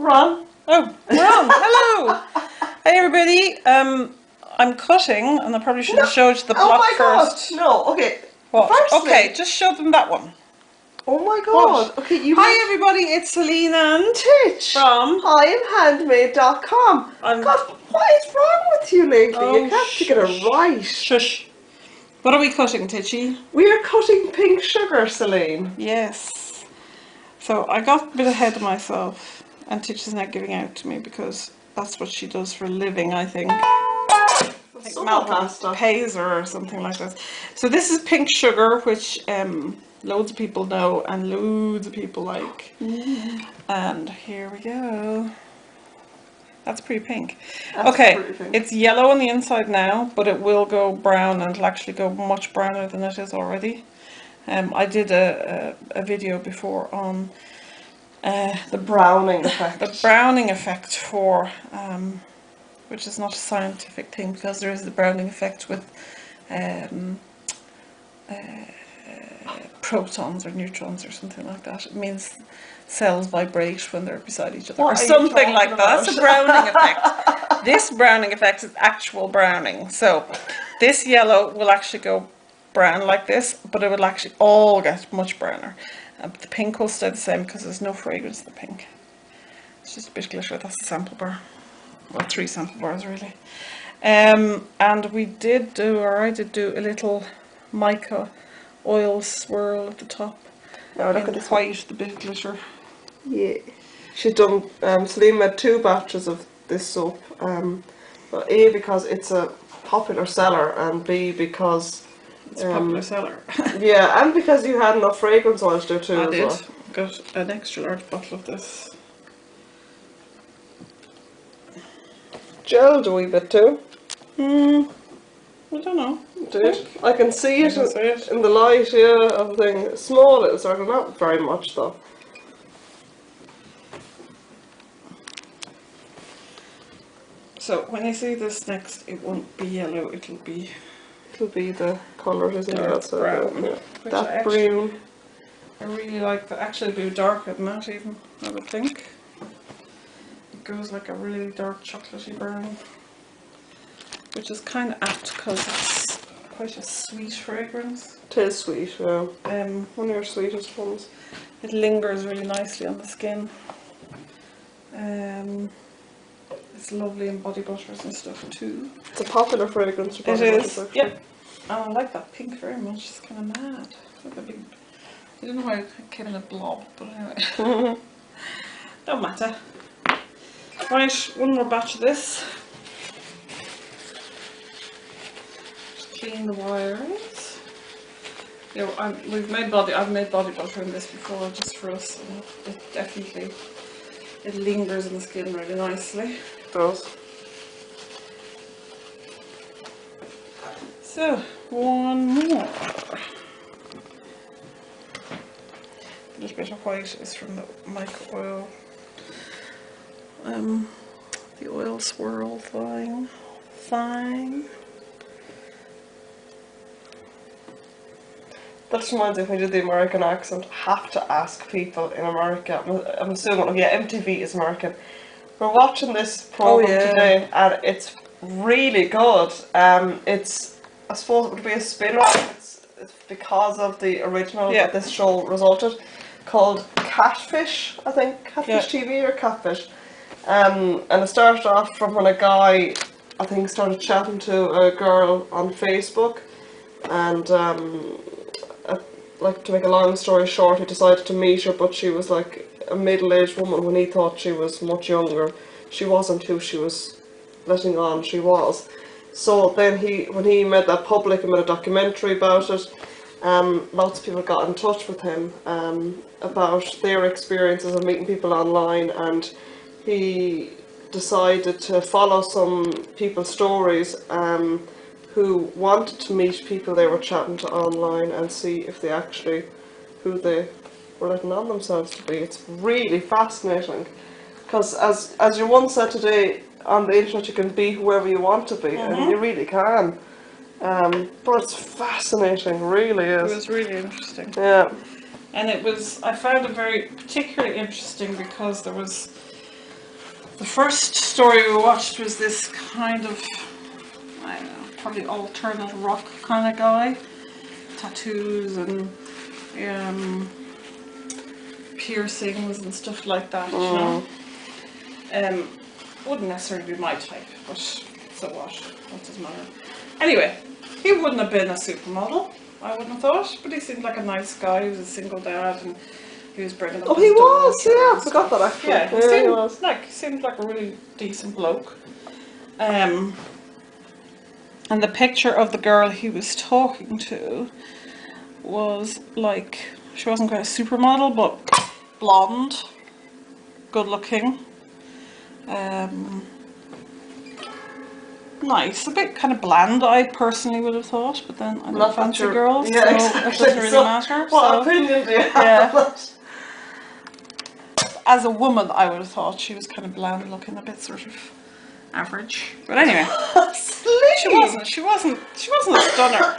Ron. Oh, Ron, hello. Hey everybody. I'm cutting, and I probably should have showed you the block first. God, no, okay. What? Firstly, Okay, just show them that one. oh my god. What? Okay, you Hi everybody, it's Celine and Titch from IamHandmade.com. God, what is wrong with you lately? Oh, you have to get it right. Shush. What are we cutting, Titchy? We are cutting pink sugar, Celine. Yes. So I got a bit ahead of myself, and Titch is now giving out to me because that's what she does for a living, I think. I think Malcolm pays her or something like that. So this is pink sugar, which loads of people know and loads of people like. And here we go. That's pretty pink. Okay, Pretty pink. it's yellow on the inside now, but it will go brown, and it'll actually go much browner than it is already. I did a video before on The browning effect. the browning effect for, which is not a scientific thing, because there is the browning effect with protons or neutrons or something like that. It means cells vibrate when they're beside each other, or something like that. That's a browning effect. This browning effect is actual browning. So this yellow will actually go brown like this, but it will actually all get much browner. But the pink will stay the same because there's no fragrance in the pink. It's just a bit of glitter. That's the sample bar. Well, 3 sample bars really. And we did do, or I did do, a little mica oil swirl at the top. Now look at this white, the bit of glitter. Yeah. She's done, Celine made 2 batches of this soap. But A, because it's a popular seller, and B, because it's a popular seller. yeah, and because you had enough fragrance oil to do too. I as did. well. Got an extra large bottle of this. Gelled a wee bit too. I don't know. Did I can see it, can see it. in the light, yeah, of the thing. Small little circle, not very much though. So when you see this next, it won't be yellow, it'll be the colour, isn't it? That's brown. Yeah. Which That brown. I really like that. Actually, it'll be darker than that even, I would think. It goes like a really dark chocolatey brown, which is kind of apt because it's quite a sweet fragrance. It is sweet, yeah. One of your sweetest ones. It lingers really nicely on the skin. It's lovely in body butters and stuff too. It's a popular fragrance. It is, yep. And I like that pink very much. It's kind of mad. It's like a big, I don't know why it came in a blob, but anyway. Don't matter. Right, one more batch of this. Just clean the wires. You know, I've made body butter in this before, just for us. And it definitely, it lingers in the skin really nicely. It does. So, one more. A little bit of white is from the mica oil. The oil swirl thing. That just reminds me, if we did the American accent, have to ask people in America. I'm assuming, yeah, MTV is American. We're watching this program today, and it's really good. It's, I suppose, it would be a spin-off. It's because of the original that this show resulted, called Catfish, I think. Catfish TV or Catfish. And it started off from when a guy, I think, started chatting to a girl on Facebook, and like, to make a long story short, he decided to meet her, but she was like a middle-aged woman when he thought she was much younger. She wasn't who she was letting on she was. So then when he made that public and made a documentary about it, lots of people got in touch with him about their experiences of meeting people online, and he decided to follow some people's stories who wanted to meet people they were chatting to online and see if they actually, who they were letting on themselves to be. It's really fascinating, because as your one said today, on the internet you can be whoever you want to be, and you really can. But it's fascinating, really is. It was really interesting. Yeah. And it was, I found it very particularly interesting because there was The first story we watched was this kind of, I don't know, probably alternate rock kind of guy. Tattoos and piercings and stuff like that, you know. Wouldn't necessarily be my type, but so what does matter? Anyway, he wouldn't have been a supermodel, I wouldn't have thought, but he seemed like a nice guy. He was a single dad and he was bringing up he was, yeah, I forgot that actually. Yeah, he seemed like a really decent bloke. And the picture of the girl he was talking to was like, she wasn't quite a supermodel, but blonde, good looking, nice, a bit kind of bland, I personally would have thought, but then I don't fancy girls, yeah, so exactly. it doesn't really matter. What opinion do you have? Yeah. As a woman, I would have thought she was kind of bland looking, a bit sort of average. But anyway, she wasn't a stunner.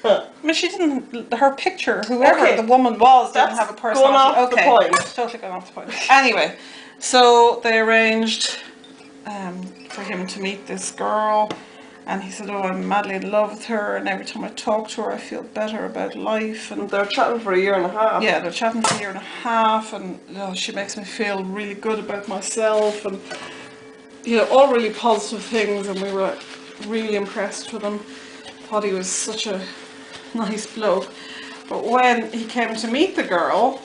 I mean, she didn't. Her picture, whoever the woman was, didn't have a personality. Going off the point. Totally going off the point. Anyway, so they arranged for him to meet this girl, and he said, "Oh, I'm madly in love with her, and every time I talk to her, I feel better about life." And they're chatting for a year and a half. Yeah, they're chatting for a year and a half, and she makes me feel really good about myself, and all really positive things. And we were really impressed with him. Thought he was such a nice bloke. But when he came to meet the girl,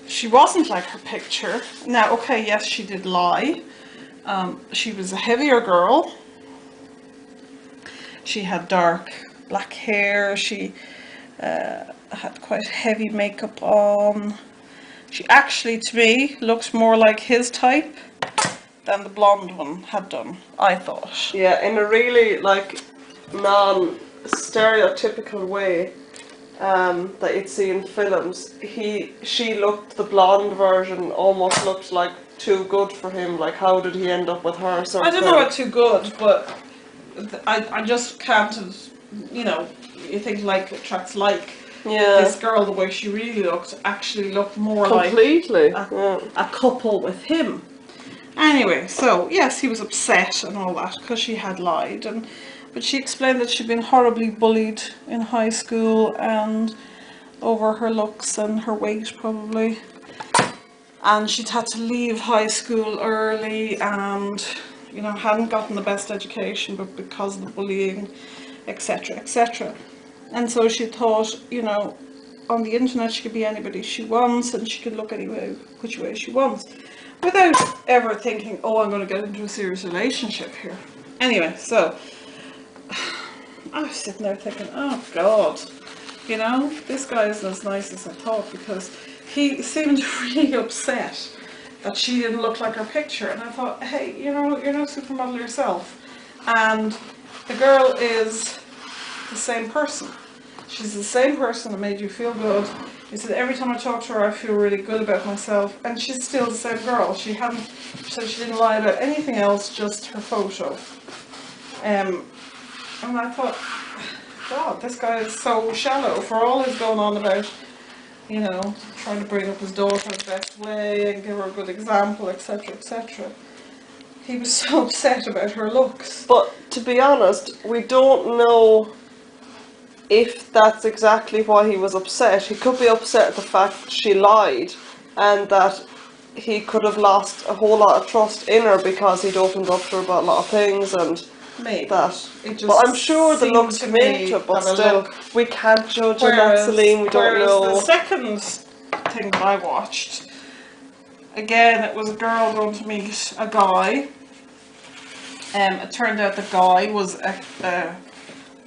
she wasn't like her picture. Now, okay, yes, she did lie. She was a heavier girl. She had dark black hair. She had quite heavy makeup on. She actually, to me, looked more like his type than the blonde one had done, I thought. Yeah, in a really non-stereotypical way that you'd see in films. She looked, the blonde version almost looked like too good for him. Like, how did he end up with her? I don't know about too good, but I just can't have, you think like attracts like. Yeah. This girl, the way she really looked, actually looked more completely like a couple with him. Anyway, so yes, he was upset and all that because she had lied, but she explained that she'd been horribly bullied in high school and over her looks and her weight probably, and she'd had to leave high school early and hadn't gotten the best education, but because of the bullying, etc., etc. And so she thought, on the internet she could be anybody she wants and she could look which way she wants, without ever thinking, oh, I'm going to get into a serious relationship here. Anyway, so I was sitting there thinking, oh God, this guy isn't as nice as I thought, because he seemed really upset that she didn't look like her picture. And I thought, hey, you're no supermodel yourself. And the girl is the same person. She's the same person that made you feel good. He said, every time I talk to her, I feel really good about myself. And she's still the same girl. She said she didn't lie about anything else, just her photo. And I thought, God, this guy is so shallow for all he's going on about, trying to bring up his daughter the best way and give her a good example, etc., etc. He was so upset about her looks. But to be honest, we don't know if that's exactly why he was upset. He could be upset at the fact she lied, and that he could have lost a whole lot of trust in her because he'd opened up to her about a lot of things and maybe that. But I'm sure the looks come into it, but still, we can't judge on that, Celine. We don't know. The second thing that I watched, again, it was a girl going to meet a guy. It turned out the guy was a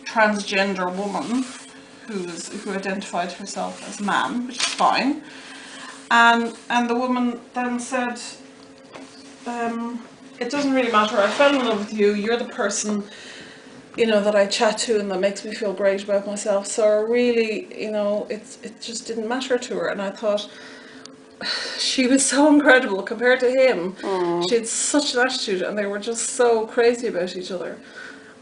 transgender woman who identified herself as man, which is fine. And the woman then said, it doesn't really matter, I fell in love with you, you're the person, that I chat to and that makes me feel great about myself. So really, it just didn't matter to her. And I thought, she was so incredible compared to him. She had such an attitude and they were just so crazy about each other.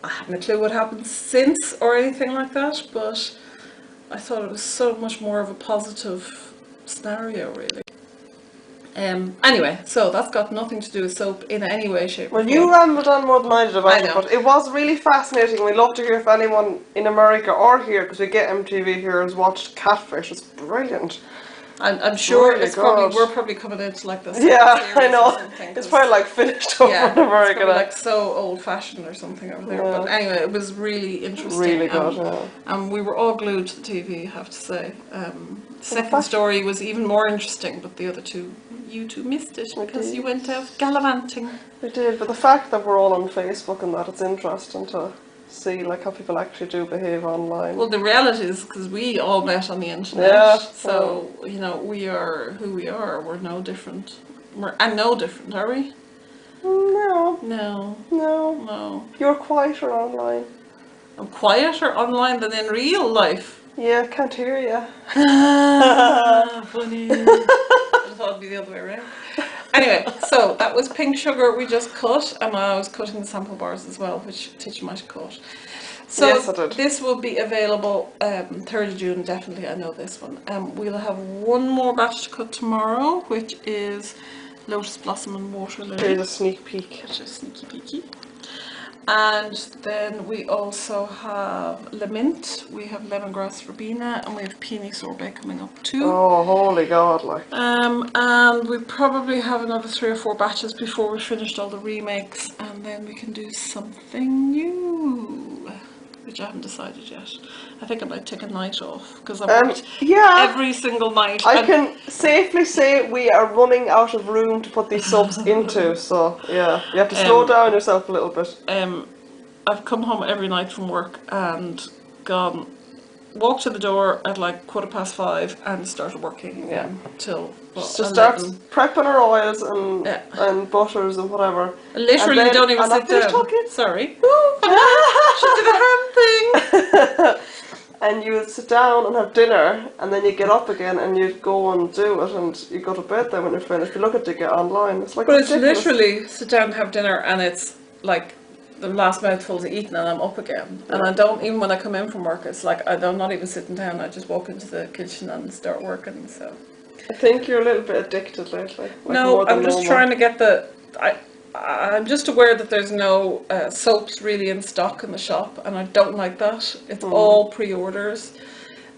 I haven't a clue what happened since or anything like that, but I thought it was so much more of a positive scenario, really. Anyway, so that's got nothing to do with soap in any way, shape, or Well, form. you rambled on more than I did about I it, know. but it was really fascinating. We'd love to hear if anyone in America or here, because we get MTV here, has watched Catfish. It's brilliant. I'm sure Really it's probably good. we're probably coming into like the Yeah, series I or know. something, It's 'cause- probably like finished up yeah, in America it's probably now. like so old-fashioned or something over there. But Yeah. anyway, it was really interesting. Really good, yeah. And we were all glued to the TV, I have to say. Second fact- story was even more interesting, but the other two, you two missed it because you went out gallivanting. We did, but the fact that we're all on Facebook and that, it's interesting to see like how people actually do behave online. Well, the reality is because we all met on the internet, Yeah. so you know we are who we are. We're no different. We're no different, are we? No, No, no. no. You're quieter online. I'm quieter online than in real life. Yeah, can't hear you. Funny. I thought it'd be the other way around. Anyway, so that was pink sugar we just cut, and I was cutting the sample bars as well, which Titch might have cut. So Yes, I did. this will be available 3rd of June, definitely, I know this one. We'll have one more batch to cut tomorrow, which is Lotus Blossom and Water Lily. Here's a sneak peek. Which is sneaky peeky. And then we also have Lemint, we have Lemongrass Verbena, and we have Peony Sorbet coming up too. Oh, holy God, like. And we probably have another 3 or 4 batches before we've finished all the remakes, and then we can do something new, which I haven't decided yet. I think I might take a night off, because I've worked yeah. every single night. I can safely say we are running out of room to put these subs into, so yeah, you have to slow down yourself a little bit. I've come home every night from work and walked to the door at like 5:15 and started working till Just start 11. prepping our oils and butters and whatever. Literally then, don't even sit down. talking. Sorry. She did a hand thing. And you would sit down and have dinner, and then you get up again and you go and do it, and you go to bed then when you're finished. You look at it, get online. It's like But it's ridiculous. literally sit down and have dinner, and it's like the last mouthful's eaten and I'm up again. And I don't, even when I come in from work, it's like I'm not even sitting down. I just walk into the kitchen and start working. So I think you're a little bit addicted lately. Like no, more than I'm just normal. trying to get the. I'm just aware that there's no soaps really in stock in the shop, and I don't like that. It's all pre-orders,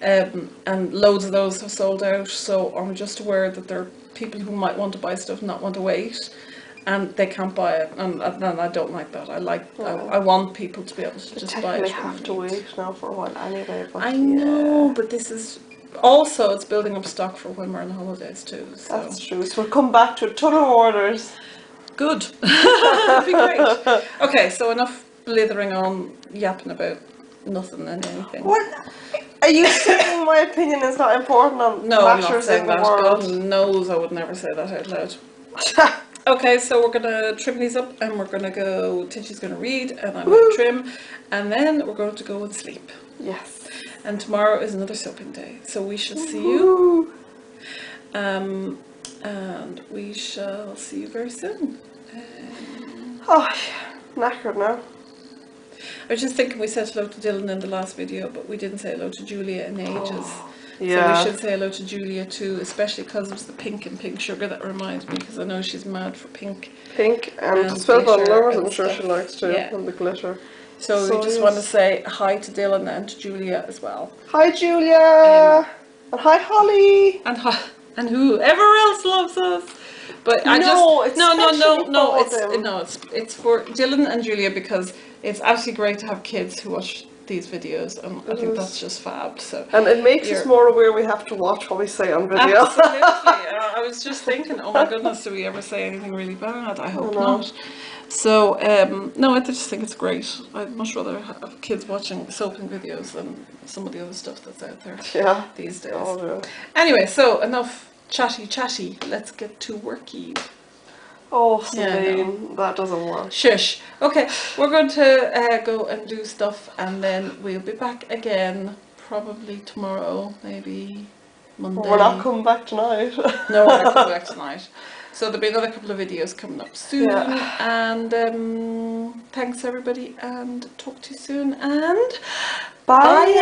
and loads of those have sold out. So I'm just aware that there are people who might want to buy stuff, not want to wait, and they can't buy it. And I don't like that. I want people to be able to just buy it. Technically have to wait now for a while anyway. But I know, but this is. Also, it's building up stock for when we're on holidays too. So. That's true. So we'll come back to a ton of orders. Good. That'd be great. Okay, so enough blithering on, yapping about nothing and anything. What? Are you saying my opinion is not important on No, I'm not matters saying in the that. world? God knows I would never say that out loud. Okay, so we're going to trim these up, and we're going to go, Tishy's going to read, and I'm going to trim, and then we're going to go and sleep. Yes. And tomorrow is another soaping day, so we shall see you. And we shall see you very soon. Oh, yeah. Knackered now. I was just thinking we said hello to Dylan in the last video, but we didn't say hello to Julia in ages. Yeah. So we should say hello to Julia too, especially because it was the pink and pink sugar that reminds me, because I know she's mad for pink. Pink and And spelled on glitter numbers, and I'm sure stuff. she likes too, Yeah. and the glitter. So we just want to say hi to Dylan and to Julia as well. Hi Julia! And hi Holly! And whoever else loves us. But I just it's for Dylan and Julia, because it's absolutely great to have kids who watch these videos, and I think that's just fab. So and it makes us more aware we have to watch what we say on video. Absolutely. I was just thinking, oh my goodness, do we ever say anything really bad? I hope not. So no, I just think it's great. I'd much rather have kids watching soaping videos than some of the other stuff that's out there these days. Oh, yeah. Anyway, so enough chatty. Let's get to worky. Oh, Celine, that doesn't work. Shush. Okay, we're going to go and do stuff, and then we'll be back again probably tomorrow, maybe Monday. We're not coming back tonight. No, we're not coming back tonight. So there'll be another couple of videos coming up soon. And thanks everybody, and talk to you soon, and Bye.